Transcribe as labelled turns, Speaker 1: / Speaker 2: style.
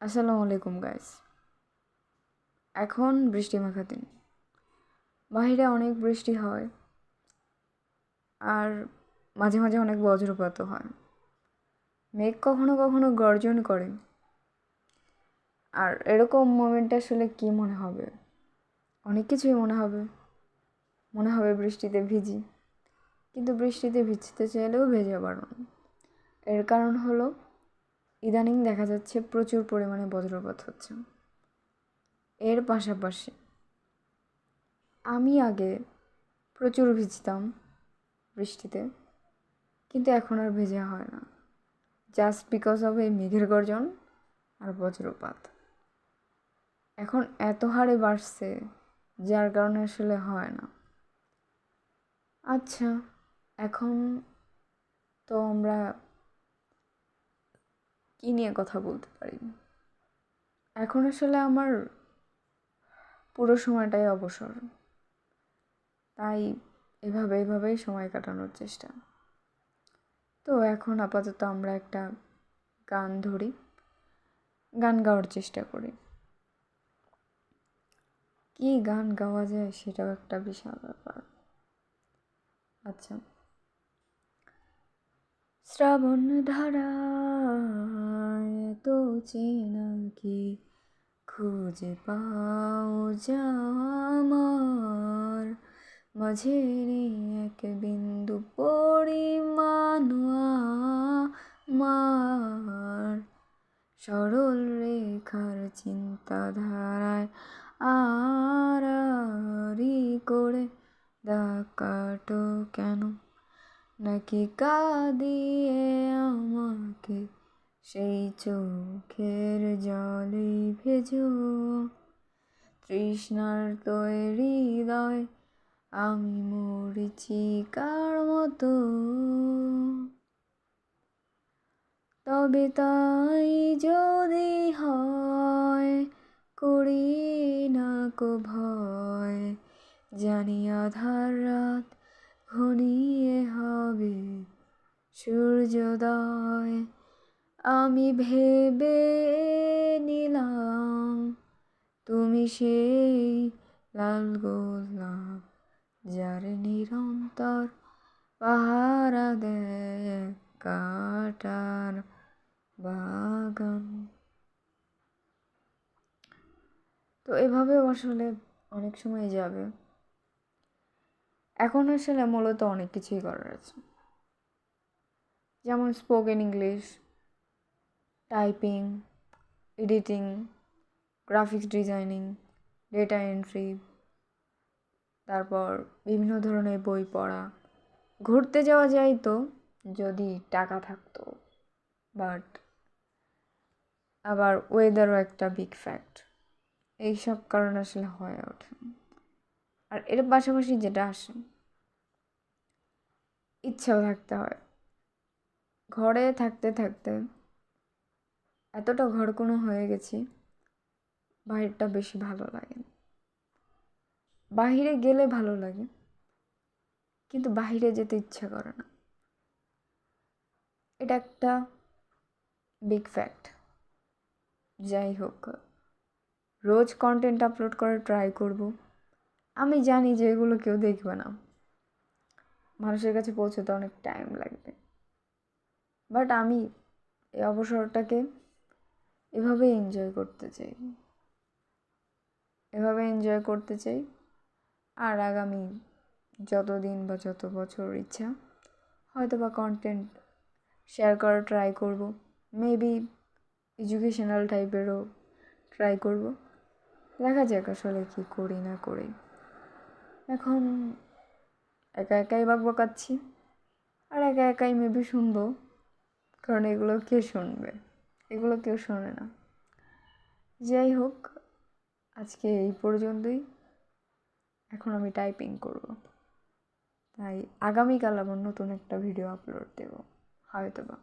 Speaker 1: আসসালামু আলাইকুম গাইস। এখন বৃষ্টি মাখা দিন, বাহিরে অনেক বৃষ্টি হয় আর মাঝে মাঝে অনেক বজ্রপাতও হয়। মেঘ কখনো কখনো গর্জন করে। আর এরকম মোমেন্টে আসলে কি মনে হবে? অনেক কিছুই মনে হবে বৃষ্টিতে ভিজি, কিন্তু বৃষ্টিতে ভিজতে চাইলেও ভেজা বারণ। এর কারণ হলো ইদানিং দেখা যাচ্ছে প্রচুর পরিমাণে বজ্রপাত হচ্ছে। এর পাশাপাশি আমি আগে প্রচুর ভিজতাম বৃষ্টিতে, কিন্তু এখন আর ভেজা হয় না, জাস্ট বিকজ অফ এই মেঘের গর্জন আর বজ্রপাত। এখন এত হারে বাড়ছে যার কারণে আসলে হয় না। আচ্ছা, এখন তো আমরা কি নিয়ে কথা বলতে পারি? এখন আসলে আমার পুরো সময়টাই অবসর, তাই এভাবেই সময় কাটানোর চেষ্টা। তো এখন আপাতত আমরা একটা গান ধরি, গান গাওয়ার চেষ্টা করি। কি গান গাওয়া যায় সেটাও একটা বিশাল ব্যাপার। আচ্ছা, শ্রাবণ ধারায় তো চেনা কি খুঁজে পাও আমার মাঝের এক বিন্দু পরিমাণ আমার সরল রেখার চিন্তাধারায় আড়াআড়ি করে দাগ কাটো কেন? নাকি কাঁদিয়ে আমাকে সেই চোখের জলে ভেজো? তৃষ্ণার তৈরি হৃদয় আমি মরিচিকার মতো, তবে তাই যদি হয় করি না কো ভয়, জানি আধার রাত ঘনিয়ে হবে সূর্যোদয়। আমি ভেবে নিলাম তুমি সেই লাল গোলাপ, যার নিরন্তর পাহারা দেয় কাটার বাগান। তো এভাবেও আসলে অনেক সময় যাবে। এখন আসলে মূলত অনেক কিছুই করার আছে, যেমন spoken English, typing, editing, graphics designing, data entry, তারপর বিভিন্ন ধরনের বই পড়া। ঘুরতে যাওয়া যায় তো যদি টাকা থাকতো, বাট আবার ওয়েদারও একটা বিগ ফ্যাক্ট। এইসব কারণ আসলে হয়ে ওঠে। আর এর পাশাপাশি যেটা আসে, ইচ্ছাও থাকতে হয়। ঘরে থাকতে থাকতে এতটা ঘরকুনো হয়ে গেছি, বাইরেটা বেশি ভালো লাগে না। বাহিরে গেলে ভালো লাগে, কিন্তু বাহিরে যেতে ইচ্ছা করে না। এটা একটা বিগ ফ্যাক্ট। যাই হোক, রোজ কন্টেন্ট আপলোড করার ট্রাই করব। আমি জানি যে এগুলো কেউ দেখবে না, মানুষের কাছে পৌঁছতে অনেক টাইম লাগবে, বাট আমি এই অবসরটাকে এভাবে এনজয় করতে চাই। আর আগামী যতদিন বা যত বছর ইচ্ছা হয়তো বা কন্টেন্ট শেয়ার করার ট্রাই করব, মেবি এডুকেশনাল টাইপেরও ট্রাই করব। দেখা যাক আসলে কি করি না করি। এখন একা একাই বকাচ্ছি, আর একা একাই মেবি শুনবো, কারণ এগুলো কে শুনবে? এগুলো কেউ শোনে না। যাই হোক, আজকে এই পর্যন্তই। এখন আমি টাইপিং করব, তাই আগামীকাল আবার নতুন একটা ভিডিও আপলোড দেব হয়তো বা।